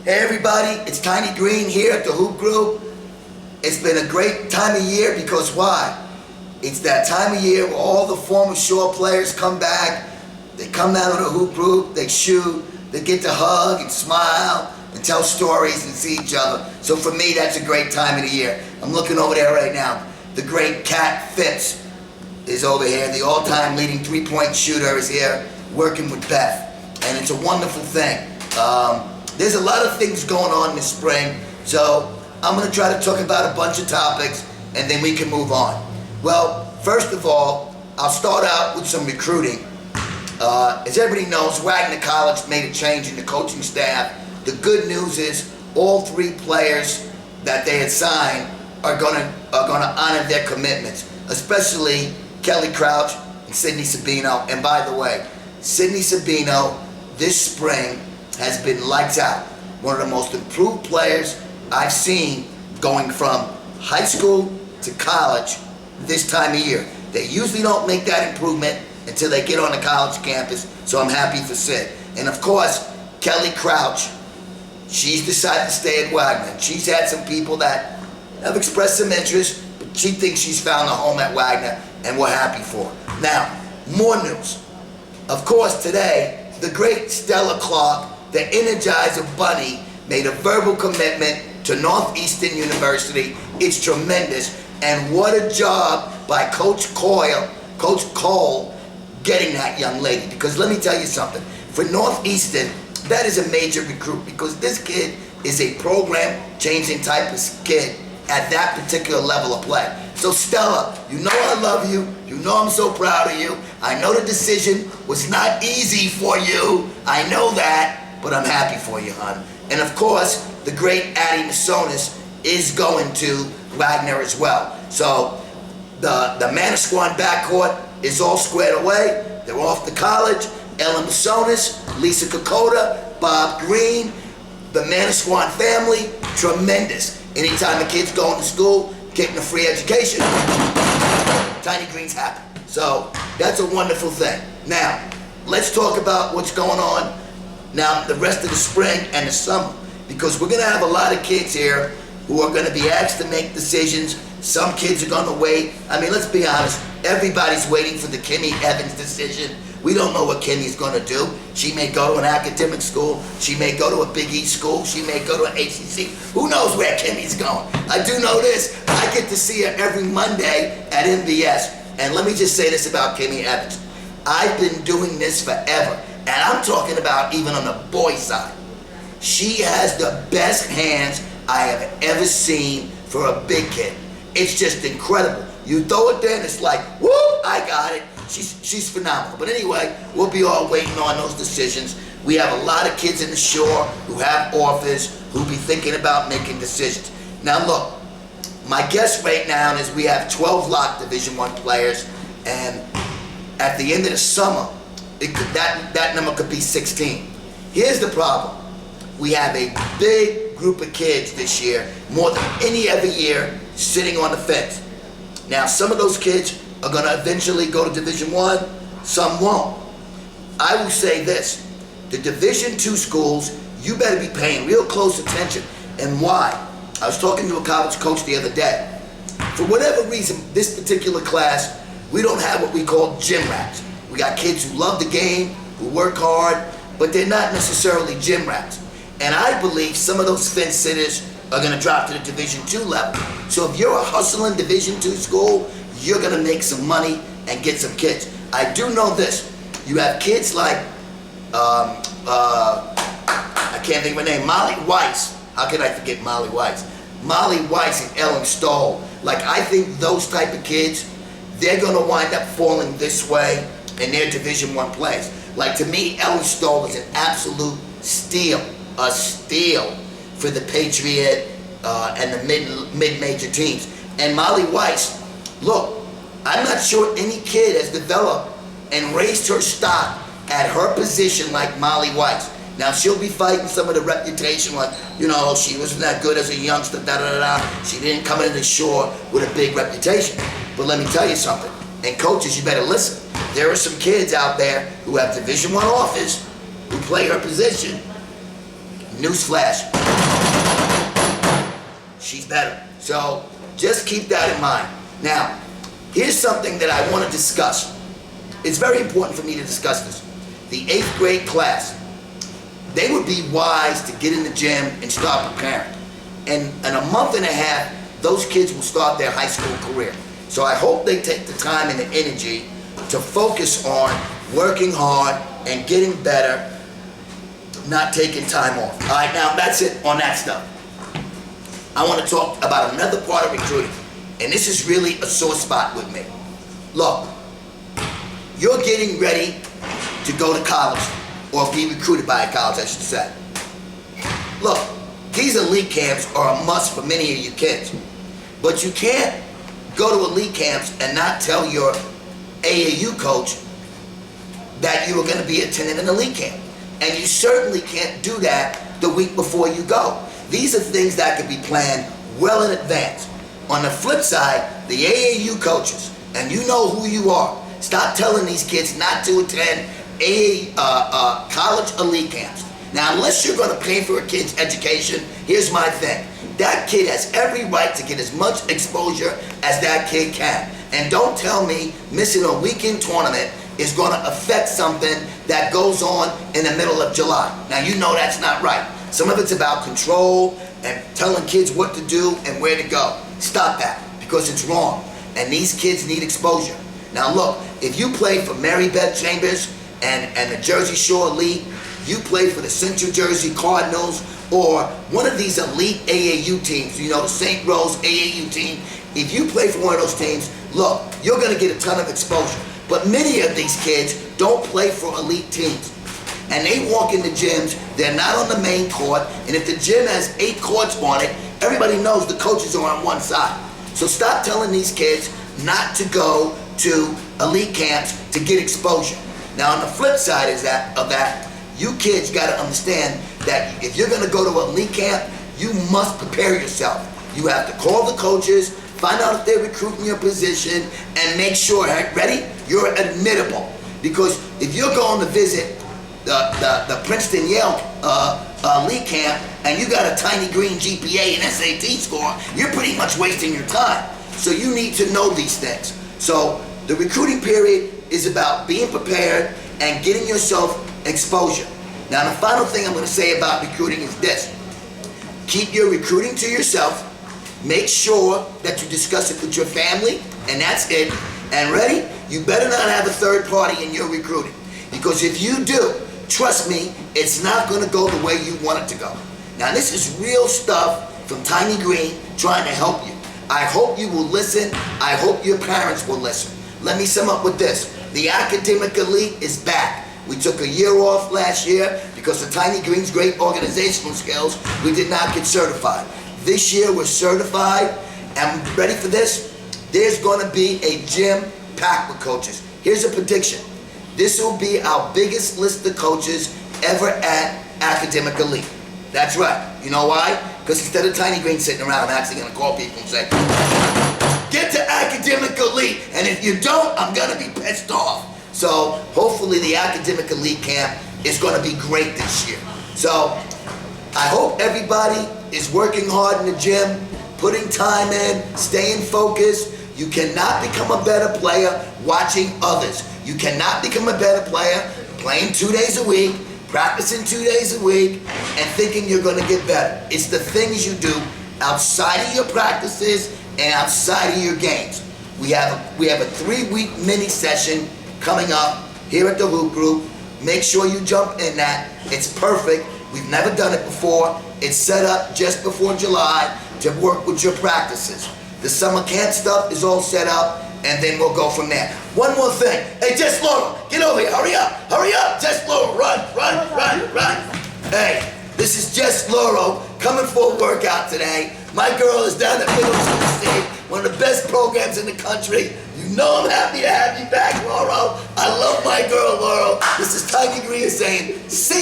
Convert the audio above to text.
Hey everybody, it's Tiny Green here at the Hoop Group. It's been a great time of year because why? It's that time of year where all the former Shore players come back. They come down to the Hoop Group, they shoot, they get to hug and smile and tell stories and see each other. So for me, that's a great time of the year. I'm looking over there right now. The great Cat Phipps is over here. The all-time leading three-point shooter is here working with Beth. And it's a wonderful thing. There's a lot of things going on this spring, so I'm going to try to talk about a bunch of topics and then we can move on. Well, first of all, I'll start out with some recruiting. As everybody knows, Wagner College made a change in the coaching staff. The good news is all three players that they had signed are going to honor their commitments, especially Kelly Crouch and Sidney Sabino. And by the way, Sidney Sabino this spring has been lights out. One of the most improved players I've seen going from high school to college this time of year. They usually don't make that improvement until they get on the college campus, so I'm happy for Sid. And of course, Kelly Crouch, she's decided to stay at Wagner. She's had some people that have expressed some interest, but she thinks she's found a home at Wagner, and we're happy for her. Now, more news. Of course, today, the great Stella Clark, the Energizer Bunny, made a verbal commitment to Northeastern University. It's tremendous, and what a job by Coach Cole, getting that young lady. Because let me tell you something, for Northeastern, that is a major recruit because this kid is a program-changing type of kid at that particular level of play. So Stella, you know I love you. You know I'm so proud of you. I know the decision was not easy for you. I know that. But I'm happy for you, hon. And of course, the great Addie Masonis is going to Wagner as well. So the Manasquan backcourt is all squared away. They're off to college. Ella Masonis, Lisa Kokoda, Bob Green, the Manasquan family, tremendous. Anytime a kid's going to school, getting a free education, Tiny Green's happy. So that's a wonderful thing. Now, let's talk about what's going on now the rest of the spring and the summer, because we're going to have a lot of kids here who are going to be asked to make decisions. Some kids are going to wait. I mean, let's be honest, everybody's waiting for the Kimmy Evans decision. We don't know what Kimmy's going to do. She may go to an academic school. She may go to a Big East school. She may go to an ACC. Who knows where Kimmy's going? I do know this. I get to see her every Monday at MBS. And let me just say this about Kimmy Evans. I've been doing this forever. And I'm talking about even on the boy side. She has the best hands I have ever seen for a big kid. It's just incredible. You throw it there and it's like, whoop, I got it. She's phenomenal. But anyway, we'll be all waiting on those decisions. We have a lot of kids in the Shore who have offers, who be thinking about making decisions. Now look, my guess right now is we have 12 locked Division I players, and at the end of the summer, that number could be 16. Here's the problem. We have a big group of kids this year, more than any other year, sitting on the fence. Now, some of those kids are going to eventually go to Division I, some won't. I will say this, the Division II schools, you better be paying real close attention. And why? I was talking to a college coach the other day. For whatever reason, this particular class, we don't have what we call gym rats. We got kids who love the game, who work hard, but they're not necessarily gym rats. And I believe some of those fence sitters are going to drop to the Division II level. So if you're a hustling Division II school, you're going to make some money and get some kids. I do know this. You have kids like, I can't think of her name, Molly Weiss. How can I forget Molly Weiss? Molly Weiss and Ellen Stoll. Like, I think those type of kids, they're going to wind up falling this way in their Division I plays. Like, to me, Ellen Stoll is an absolute steal, a steal for the Patriot and the mid-major teams. And Molly Weiss, look, I'm not sure any kid has developed and raised her stock at her position like Molly Weiss. Now, she'll be fighting some of the reputation like, you know, she wasn't that good as a youngster, da-da-da-da. She didn't come into the Shore with a big reputation. But let me tell you something. And coaches, you better listen. There are some kids out there who have Division I offers, who play her position. Newsflash, she's better. So just keep that in mind. Now, here's something that I want to discuss. It's very important for me to discuss this. The 8th grade class, they would be wise to get in the gym and start preparing. And in a month and a half, those kids will start their high school career. So I hope they take the time and the energy to focus on working hard and getting better, not taking time off. All right, now that's it on that stuff. I want to talk about another part of recruiting, and this is really a sore spot with me. Look, you're getting ready to go to college, or be recruited by a college, I should say. Look, these elite camps are a must for many of you kids, but you can't go to elite camps and not tell your AAU coach that you are going to be attending an elite camp. And you certainly can't do that the week before you go. These are things that can be planned well in advance. On the flip side, the AAU coaches, and you know who you are, stop telling these kids not to attend college elite camps. Now, unless you're going to pay for a kid's education, here's my thing. That kid has every right to get as much exposure as that kid can. And don't tell me missing a weekend tournament is going to affect something that goes on in the middle of July. Now, you know that's not right. Some of it's about control and telling kids what to do and where to go. Stop that, because it's wrong. And these kids need exposure. Now look, if you play for Mary Beth Chambers and the Jersey Shore Elite, you play for the Central Jersey Cardinals, or one of these elite AAU teams, you know, the St. Rose AAU team, if you play for one of those teams, look, you're going to get a ton of exposure. But many of these kids don't play for elite teams. And they walk in the gyms, they're not on the main court, and if the gym has 8 courts on it, everybody knows the coaches are on one side. So stop telling these kids not to go to elite camps to get exposure. Now, on the flip side of that, you kids got to understand that if you're going to go to elite camp, you must prepare yourself. You have to call the coaches, find out if they're recruiting your position, and make sure, ready, you're admittable. Because if you're going to visit the Princeton Yale elite camp and you got a tiny green GPA and SAT score, you're pretty much wasting your time. So you need to know these things. So the recruiting period is about being prepared and getting yourself exposure. Now, the final thing I'm going to say about recruiting is this. Keep your recruiting to yourself. Make sure that you discuss it with your family, and that's it. And ready? You better not have a third party in your recruiting. Because if you do, trust me, it's not going to go the way you want it to go. Now, this is real stuff from Tiny Green trying to help you. I hope you will listen. I hope your parents will listen. Let me sum up with this. The academic elite is back. We took a year off last year because of Tiny Green's great organizational skills. We did not get certified. This year we're certified, and ready for this? There's going to be a gym packed with coaches. Here's a prediction. This will be our biggest list of coaches ever at Academic Elite. That's right. You know why? Because instead of Tiny Green sitting around, I'm actually going to call people and say, get to Academic Elite, and if you don't, I'm going to be pissed off. So hopefully the Academic Elite camp is going to be great this year. So I hope everybody is working hard in the gym, putting time in, staying focused. You cannot become a better player watching others. You cannot become a better player playing 2 days a week, practicing 2 days a week, and thinking you're going to get better. It's the things you do outside of your practices and outside of your games. We have a 3-week mini session coming up here at the Hoop Group. Make sure you jump in that. It's perfect. We've never done it before. It's set up just before July to work with your practices. The summer camp stuff is all set up, and then we'll go from there. One more thing. Hey, Jess Laurel, get over here. Hurry up. Hurry up. Jess Laurel, run. Hey, this is Jess Laurel coming for a workout today. My girl is down at Middle Tennessee, one of the best programs in the country. You know I'm happy to have you back, Laurel. I love my girl, Laurel. This is Tiny Green saying, see